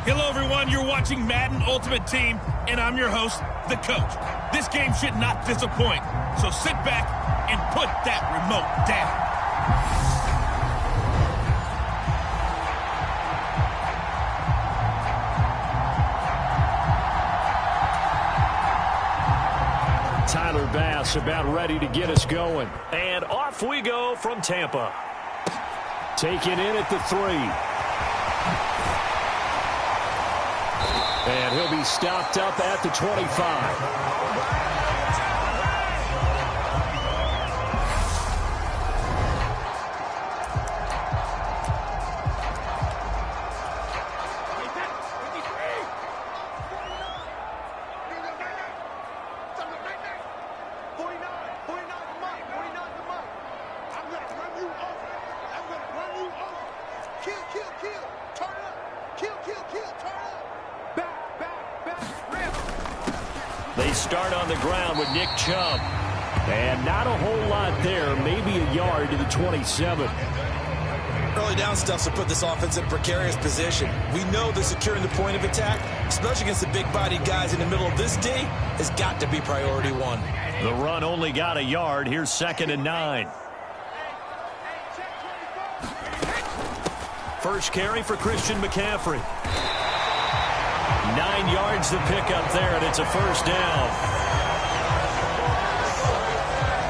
Hello, everyone. You're watching Madden Ultimate Team, and I'm your host, the coach. This game should not disappoint, so sit back and put that remote down. Tyler Bass about ready to get us going. And off we go from Tampa. Taken in at the 3. And he'll be stopped up at the 25. They start on the ground with Nick Chubb. And not a whole lot there, maybe a yard to the 27. Early down stuff to put this offense in a precarious position. We know that securing the point of attack, especially against the big-bodied guys in the middle of this D, has got to be priority one. The run only got a yard. Here's 2nd and 9. First carry for Christian McCaffrey. 9 yards to pick up there, and it's a first down.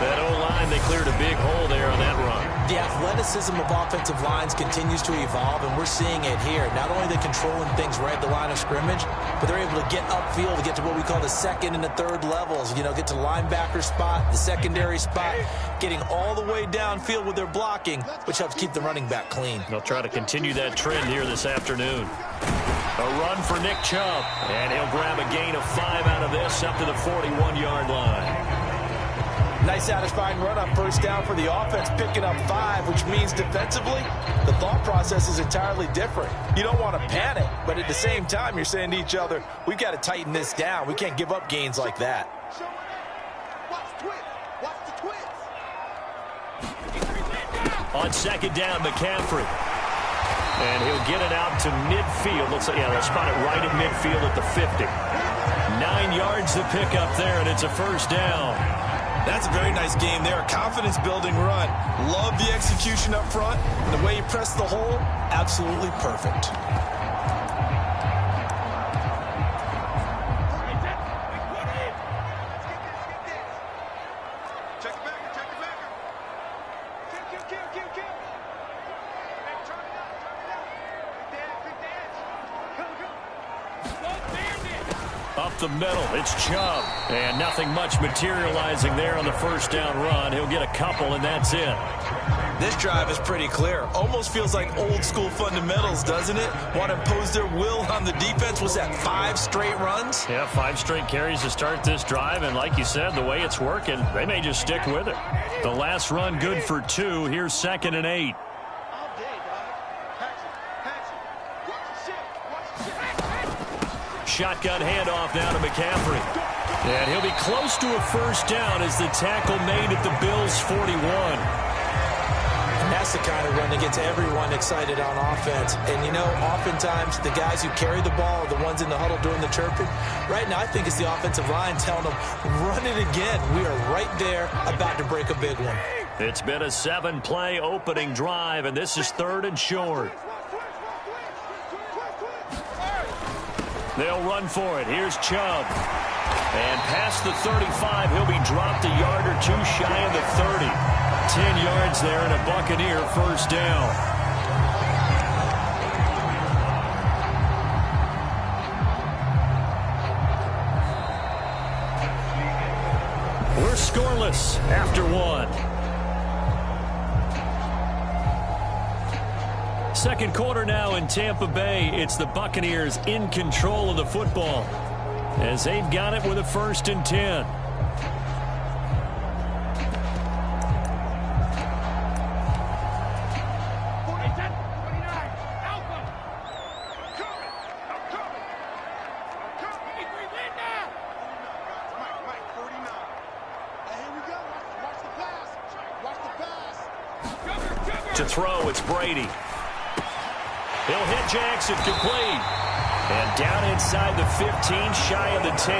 That O-line, they cleared a big hole there on that run. The athleticism of offensive lines continues to evolve, and we're seeing it here. Not only are they controlling things right at the line of scrimmage, but they're able to get upfield to get to what we call the second and the third levels. You know, get to the linebacker spot, the secondary spot, getting all the way downfield with their blocking, which helps keep the running back clean. They'll try to continue that trend here this afternoon. A run for Nick Chubb, and he'll grab a gain of 5 out of this up to the 41-yard line. Nice satisfying run on first down for the offense, picking up 5, which means defensively, the thought process is entirely different. You don't want to panic, but at the same time, you're saying to each other, we've got to tighten this down. We can't give up gains like that. On 2nd down, McCaffrey. And he'll get it out to midfield. Looks like, yeah, they'll spot it right at midfield at the 50. 9 yards to pick up there, and it's a first down. That's a very nice game there. A confidence-building run. Love the execution up front. And the way he pressed the hole, absolutely perfect. Up the middle, it's Chubb. And nothing much materializing there on the first down run. He'll get a couple, and that's it. This drive is pretty clear. Almost feels like old-school fundamentals, doesn't it? Want to impose their will on the defense. Was that 5 straight runs? Yeah, 5 straight carries to start this drive. And like you said, the way it's working, they may just stick with it. The last run good for 2. Here's 2nd and 8. Shotgun handoff now to McCaffrey. And he'll be close to a first down as the tackle made at the Bills' 41. And that's the kind of run that gets everyone excited on offense. And, you know, oftentimes the guys who carry the ball are the ones in the huddle doing the chirping. Right now, I think it's the offensive line telling them, run it again. We are right there about to break a big one. It's been a 7-play opening drive, and this is 3rd and short. They'll run for it. Here's Chubb. And past the 35, he'll be dropped a yard or 2 shy of the 30. 10 yards there and a Buccaneer first down. We're scoreless after 1. Second quarter now in Tampa Bay. It's the Buccaneers in control of the football as they've got it with a 1st and 10. To throw, it's Brady. He'll hit Jackson, complete. And down inside the 15, shy of the 10.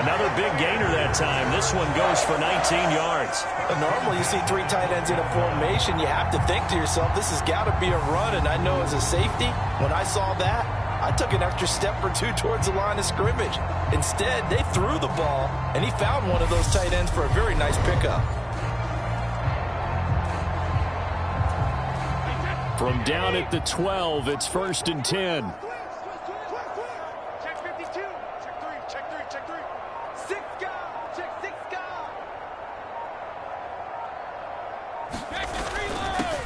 Another big gainer that time. This one goes for 19 yards. Normally, you see 3 tight ends in a formation. You have to think to yourself, this has got to be a run. And I know as a safety, when I saw that, I took an extra step or 2 towards the line of scrimmage. Instead, they threw the ball, and he found one of those tight ends for a very nice pickup. From down at the 12, it's 1st and 10.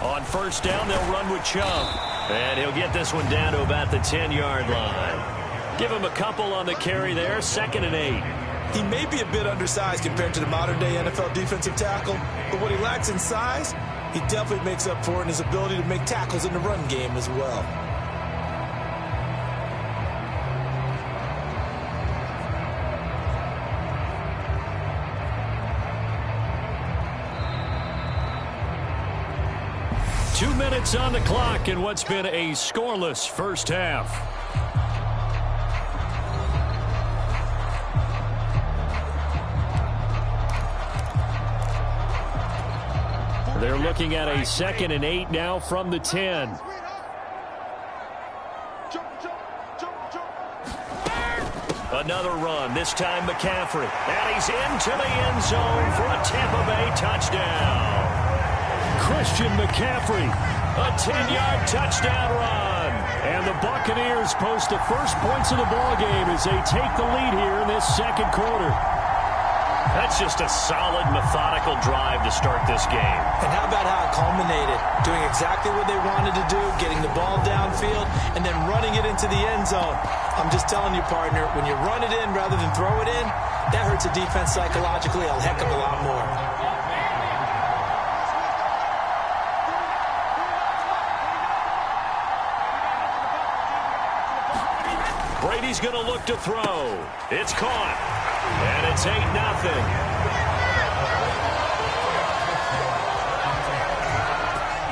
On 1st down, they'll run with Chubb. And he'll get this one down to about the 10-yard line. Give him a couple on the carry there, 2nd and 8. He may be a bit undersized compared to the modern-day NFL defensive tackle, but what he lacks in size, he definitely makes up for it in his ability to make tackles in the run game as well. Two minutes on the clock in what's been a scoreless first half. They're looking at a 2nd and 8 now from the 10. Another run, this time McCaffrey. And he's into the end zone for a Tampa Bay touchdown. Christian McCaffrey, a 10-yard touchdown run. And the Buccaneers post the first points of the ballgame as they take the lead here in this 2nd quarter. That's just a solid, methodical drive to start this game. And how about how it culminated? Doing exactly what they wanted to do, getting the ball downfield, and then running it into the end zone. I'm just telling you, partner, when you run it in rather than throw it in, that hurts a defense psychologically a heck of a lot more. Brady's going to look to throw. It's caught. And it's 8-0.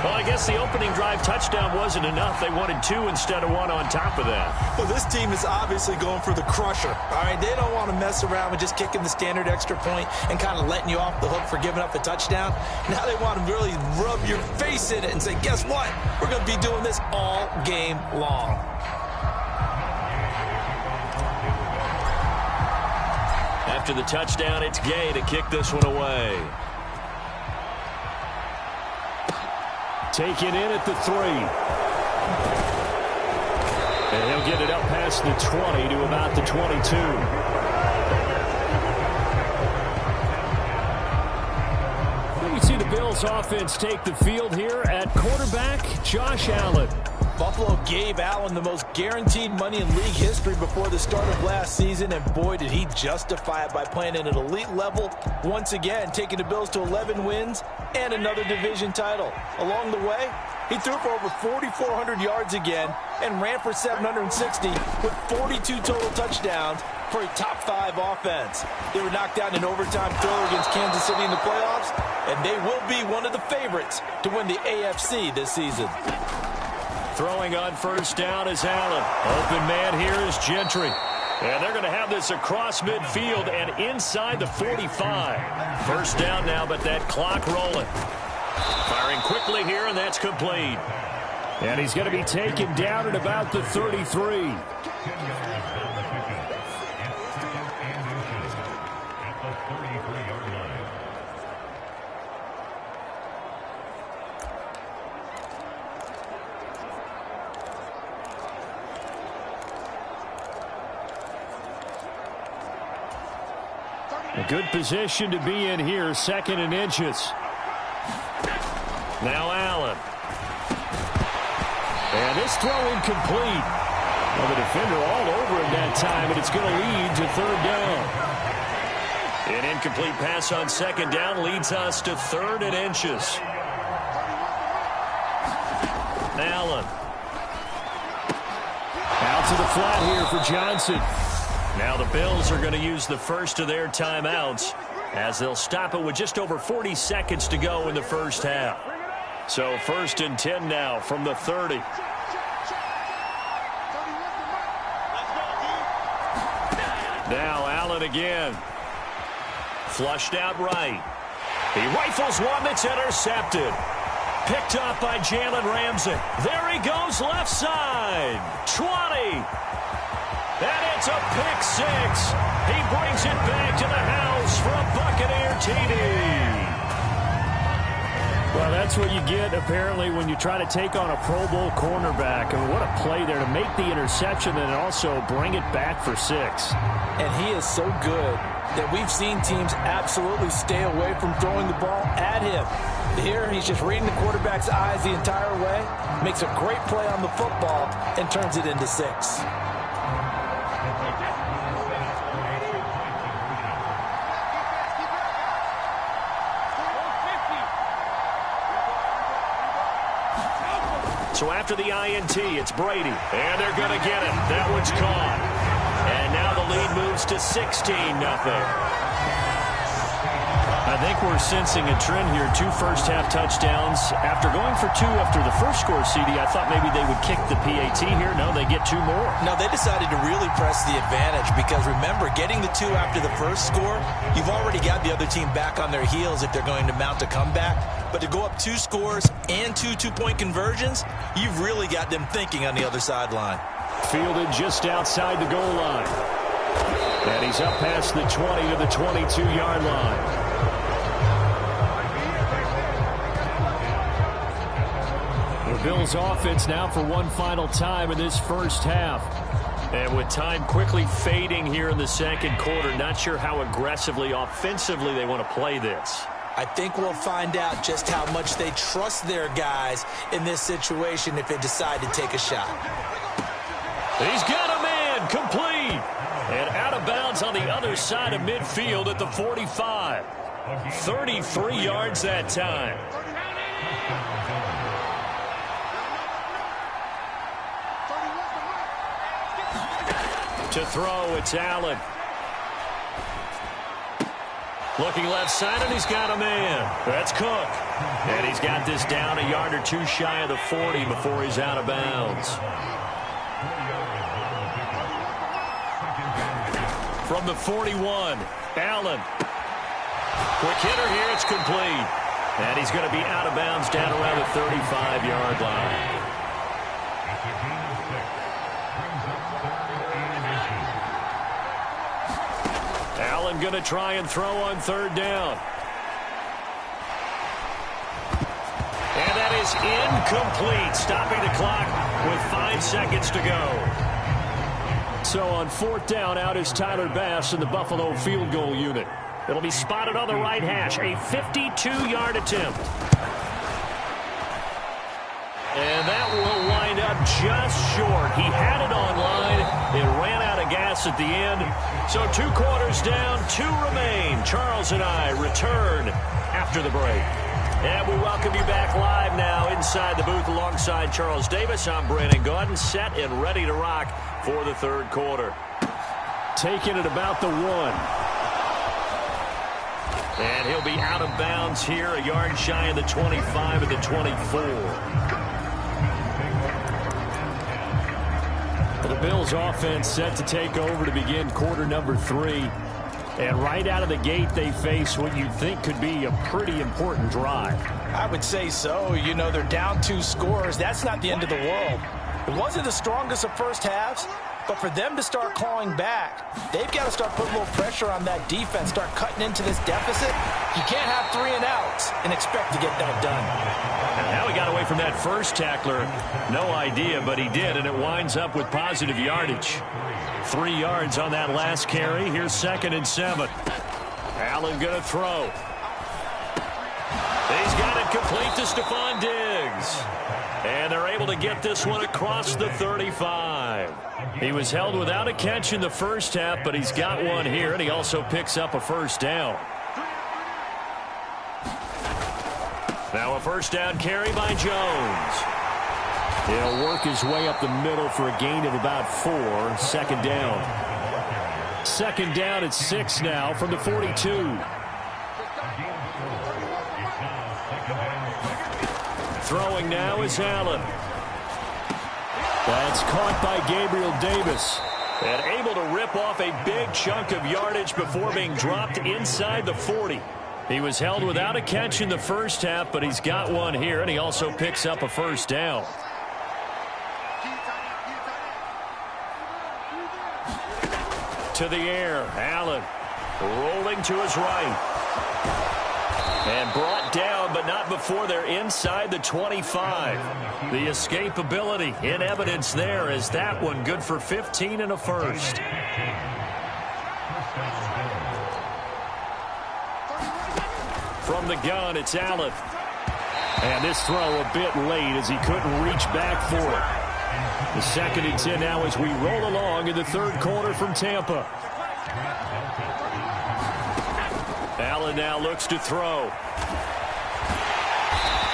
Well, I guess the opening drive touchdown wasn't enough. They wanted 2 instead of 1 on top of that. Well, this team is obviously going for the crusher. All right, they don't want to mess around with just kicking the standard extra point and kind of letting you off the hook for giving up a touchdown. Now they want to really rub your face in it and say, guess what? We're going to be doing this all game long. After the touchdown, it's Gay to kick this one away. Taken in at the 3. And he'll get it up past the 20 to about the 22. We see the Bills offense take the field here at quarterback, Josh Allen. Buffalo gave Allen the most guaranteed money in league history before the start of last season, and boy, did he justify it by playing at an elite level once again, taking the Bills to 11 wins and another division title. Along the way, he threw for over 4,400 yards again and ran for 760 with 42 total touchdowns for a top 5 offense. They were knocked down in overtime thriller against Kansas City in the playoffs, and they will be one of the favorites to win the AFC this season. Throwing on 1st down is Allen. Open man here is Gentry. And they're going to have this across midfield and inside the 45. 1st down now, but that clock rolling. Firing quickly here, and that's complete. And he's going to be taken down at about the 33. A good position to be in here, 2nd and inches. Now Allen. And this throw incomplete. Well, the defender all over him that time, and it's going to lead to 3rd down. An incomplete pass on 2nd down leads us to 3rd and inches. Allen. Out to the flat here for Johnson. Now the Bills are going to use the first of their timeouts as they'll stop it with just over 40 seconds to go in the first half. So 1st and 10 now from the 30. Now Allen again. Flushed out right. He rifles one that's intercepted. Picked up by Jalen Ramsey. There he goes left side. 20. And it's a pick six. He brings it back to the house for a Buccaneer TD. Well, that's what you get, apparently, when you try to take on a Pro Bowl cornerback. I mean, what a play there to make the interception and also bring it back for 6. And he is so good that we've seen teams absolutely stay away from throwing the ball at him. Here, he's just reading the quarterback's eyes the entire way, makes a great play on the football, and turns it into 6. So after the INT, it's Brady. And they're going to get it. That one's caught. And now the lead moves to 16-0. I think we're sensing a trend here. 2 first-half touchdowns. After going for 2 after the first score, CD, I thought maybe they would kick the PAT here. No, they get 2 more. No, they decided to really press the advantage because, remember, getting the 2 after the first score, you've already got the other team back on their heels if they're going to mount a comeback. But to go up 2 scores and 2 two-point conversions, you've really got them thinking on the other sideline. Fielded just outside the goal line. And he's up past the 20 to the 22-yard line. The Bills offense now for one final time in this first half. And with time quickly fading here in the second quarter, not sure how aggressively, offensively they want to play this. I think we'll find out just how much they trust their guys in this situation if they decide to take a shot. He's got a man, complete. And out of bounds on the other side of midfield at the 45. 33 yards that time. To throw, it's Allen. Looking left side, and he's got a man. That's Cook. And he's got this down a yard or 2 shy of the 40 before he's out of bounds. From the 41, Allen. Quick hitter here, it's complete. And he's going to be out of bounds down around the 35-yard line. Allen going to try and throw on 3rd down. And that is incomplete, stopping the clock with 5 seconds to go. So on 4th down, out is Tyler Bass in the Buffalo field goal unit. It'll be spotted on the right hash, a 52-yard attempt. And that will wind up just short. He had it on line. It ran out of gas at the end. So 2 quarters down, 2 remain. Charles and I return after the break. And we welcome you back live now inside the booth alongside Charles Davis. I'm Brandon Gaudin, set and ready to rock for the 3rd quarter. Taking it about the 1. And he'll be out of bounds here, a yard shy of the 25 and the 24. The Bills offense set to take over to begin quarter number 3. And right out of the gate, they face what you'd think could be a pretty important drive. I would say so. You know, they're down 2 scores. That's not the end of the world. It wasn't the strongest of first halves, but for them to start clawing back, they've got to start putting a little pressure on that defense, start cutting into this deficit. You can't have 3 and outs and expect to get that done. And how he got away from that first tackler, no idea, but he did, and it winds up with positive yardage. 3 yards on that last carry. Here's 2nd and 7. Allen going to throw. He's got it complete to Stephon Diggs. And they're able to get this one across the 35. He was held without a catch in the first half, but he's got one here, and he also picks up a 1st down. Now a 1st down carry by Jones. He'll work his way up the middle for a gain of about 4. 2nd down. 2nd down at 6 now from the 42. Throwing now is Allen. That's caught by Gabriel Davis. And able to rip off a big chunk of yardage before being dropped inside the 40. He was held without a catch in the first half, but he's got one here, and he also picks up a first down. To the air, Allen rolling to his right. And brought down, but not before they're inside the 25. The escapability in evidence there as that one good for 15 and a first. From the gun, it's Allen. And this throw a bit late as he couldn't reach back for it. The 2nd and 10 now as we roll along in the third quarter from Tampa. Allen now looks to throw.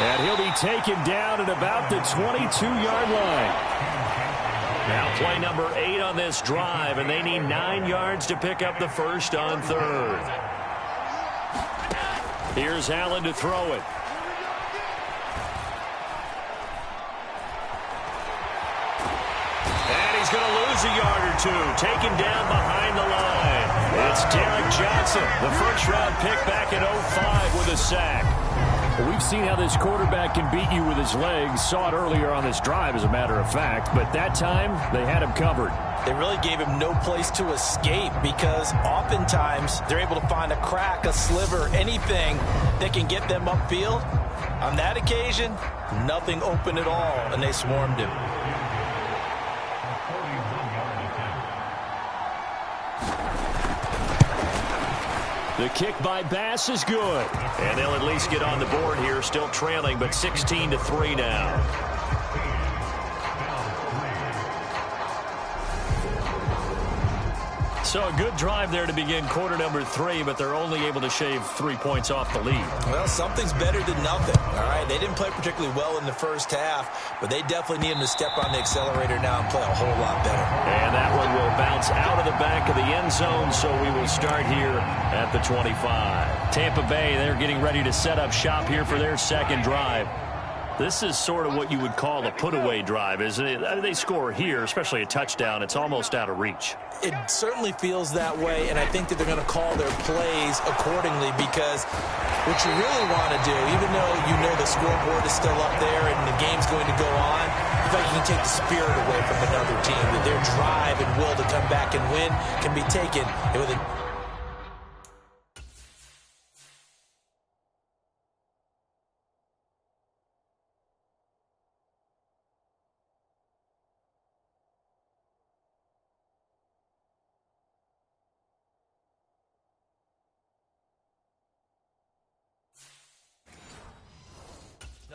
And he'll be taken down at about the 22-yard line. Now play number 8 on this drive, and they need 9 yards to pick up the first on third. Here's Allen to throw it. And he's going to lose a yard or two, taken down behind the line. It's Derek Johnson, the first-round pick back at 05 with a sack. Well, we've seen how this quarterback can beat you with his legs. Saw it earlier on this drive, as a matter of fact. But that time, they had him covered. They really gave him no place to escape because oftentimes they're able to find a crack, a sliver, anything that can get them upfield. On that occasion, nothing open at all, and they swarmed him. The kick by Bass is good. And they'll at least get on the board here, still trailing, but 16-3 now. So a good drive there to begin quarter number 3, but they're only able to shave 3 points off the lead. Well, something's better than nothing, all right? They didn't play particularly well in the first half, but they definitely need him to step on the accelerator now and play a whole lot better. And that one will bounce out of the back of the end zone, so we will start here at the 25. Tampa Bay, they're getting ready to set up shop here for their second drive. This is sort of what you would call a put-away drive, isn't it? They score here, especially a touchdown. It's almost out of reach. It certainly feels that way, and I think that they're going to call their plays accordingly because what you really want to do, even though you know the scoreboard is still up there and the game's going to go on, you feel like you can take the spirit away from another team, that their drive and will to come back and win can be taken with a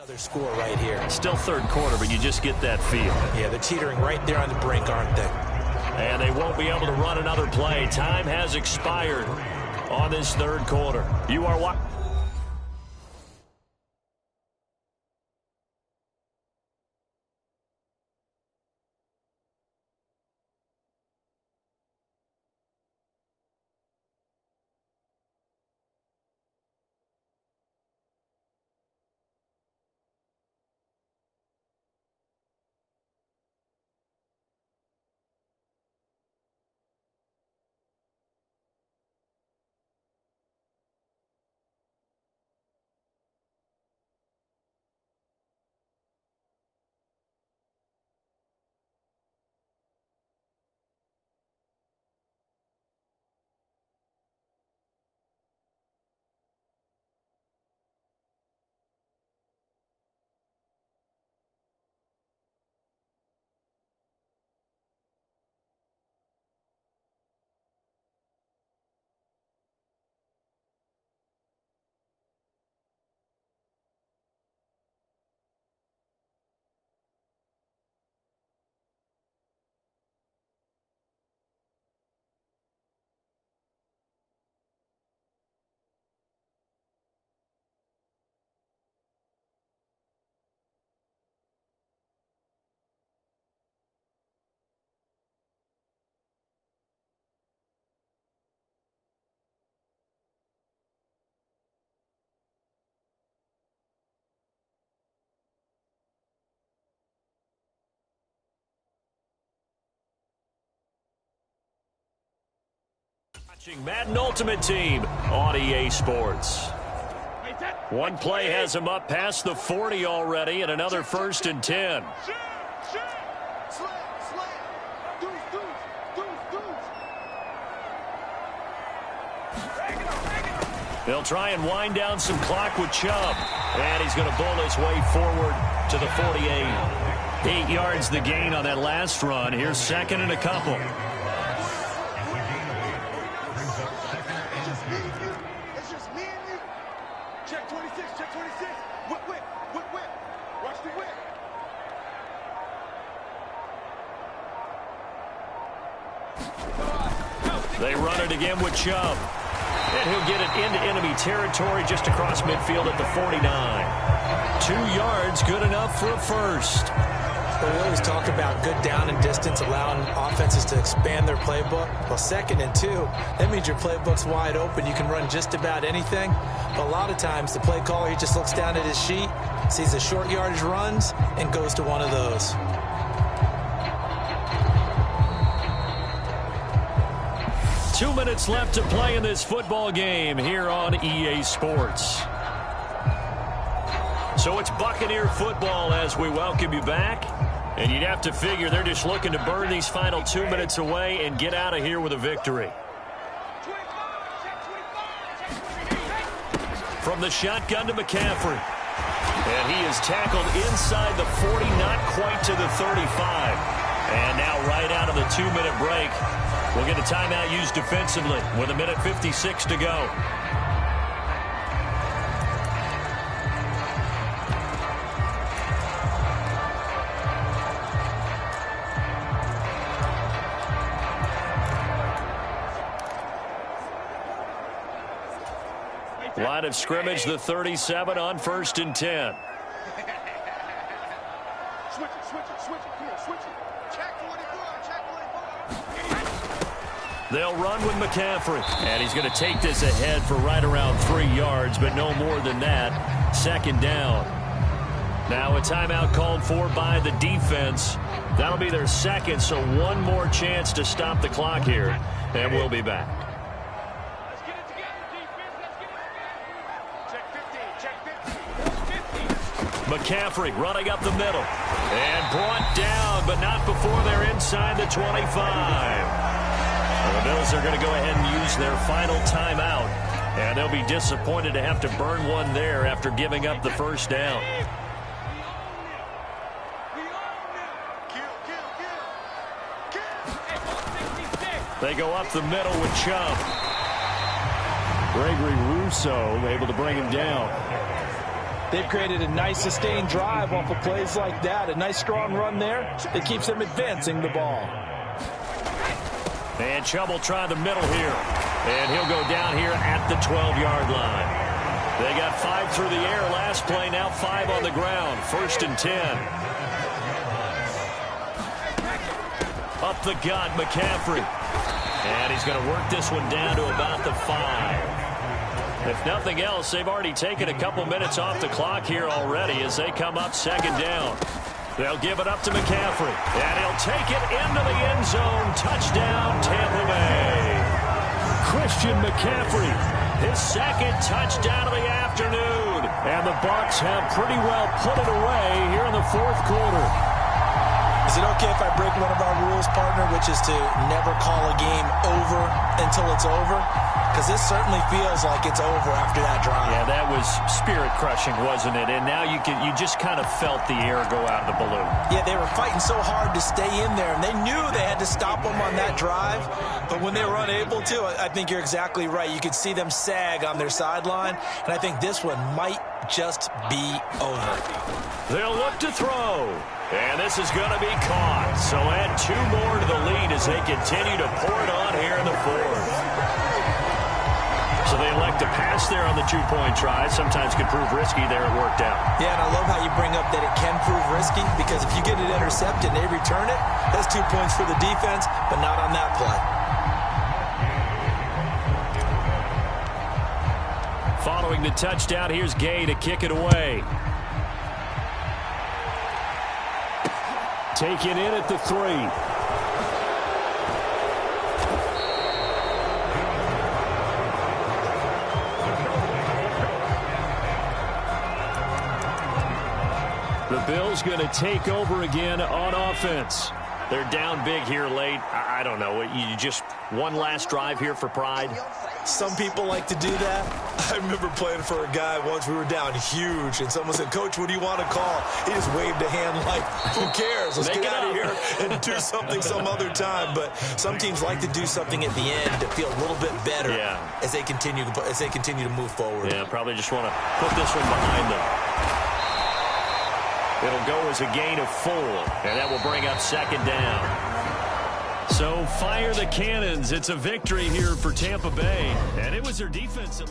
another score right here. Still third quarter, but you just get that feel. Yeah, they're teetering right there on the brink, aren't they? And they won't be able to run another play. Time has expired on this third quarter. You are watching. Madden Ultimate Team on EA Sports. One play has him up past the 40 already, and another 1st and 10. They'll try and wind down some clock with Chubb. And he's going to bowl his way forward to the 48. 8 yards the gain on that last run. Here's 2nd and a couple. It's just me and you. Check 26, check 26. Whip, whip, whip, whip. Watch the whip. They run it again with Chubb. And he'll get it into enemy territory just across midfield at the 49. 2 yards, good enough for a first. Well, we always talk about good down and distance, allowing offenses to expand their playbook. Well, 2nd and 2, that means your playbook's wide open. You can run just about anything. But a lot of times, the play caller, he just looks down at his sheet, sees the short yardage runs, and goes to one of those. Two minutes left to play in this football game here on EA Sports. So it's Buccaneer football as we welcome you back. And you'd have to figure they're just looking to burn these final 2 minutes away and get out of here with a victory. From the shotgun to McCaffrey. And he is tackled inside the 40, not quite to the 35. And now right out of the 2-minute break, we'll get a timeout used defensively with 1:56 to go. Line of scrimmage, the 37 on 1st and 10. Switch it, switch it, switch it. Come on, switch it. Check 24, check 24. They'll run with McCaffrey. And he's going to take this ahead for right around 3 yards, but no more than that. 2nd down. Now a timeout called for by the defense. That'll be their 2nd, so one more chance to stop the clock here. And we'll be back. Let's get it together, defense. Let's get it together. Check 15, check 15. McCaffrey running up the middle. And brought down, but not before they're inside the 25. Well, the Bills are going to go ahead and use their final timeout. And they'll be disappointed to have to burn one there after giving up the 1st down. They go up the middle with Chubb. Gregory Rousseau able to bring him down. They've created a nice sustained drive off of plays like that. A nice strong run there that keeps them advancing the ball. And Chubb will try the middle here. And he'll go down here at the 12-yard line. They got 5 through the air last play, now 5 on the ground. 1st and 10. Up the gut, McCaffrey. And he's going to work this one down to about the 5. If nothing else, they've already taken a couple minutes off the clock here already as they come up 2nd down. They'll give it up to McCaffrey. And he'll take it into the end zone. Touchdown, Tampa Bay. Christian McCaffrey, his 2nd touchdown of the afternoon. And the Bucs have pretty well put it away here in the 4th quarter. Is it okay if I break one of our rules, partner, which is to never call a game over until it's over? Because this certainly feels like it's over after that drive. Yeah, that was spirit-crushing, wasn't it? And now you just kind of felt the air go out of the balloon. Yeah, they were fighting so hard to stay in there, and they knew they had to stop them on that drive. But when they were unable to, I think you're exactly right. You could see them sag on their sideline, and I think this one might just be over. They'll look to throw. And this is going to be caught. So add 2 more to the lead as they continue to pour it on here in the 4th. So they elect to pass there on the 2-point try. Sometimes can prove risky. There it worked out. Yeah, and I love how you bring up that it can prove risky, because if you get it intercepted and they return it, that's 2 points for the defense, but not on that play. Following the touchdown, here's Gay to kick it away. Take it in at the 3. The Bills going to take over again on offense. They're down big here late. I don't know. You just one last drive here for pride? Some people like to do that. I remember playing for a guy once. We were down huge, and someone said, "Coach, what do you want to call?" He just waved a hand like, who cares? Let's get out of here and do something some other time. But some teams like to do something at the end to feel a little bit better as they continue to move forward. Yeah, probably just want to put this one behind them. It'll go as a gain of 4, and that will bring up 2nd down. So fire the cannons. It's a victory here for Tampa Bay. And it was their defense that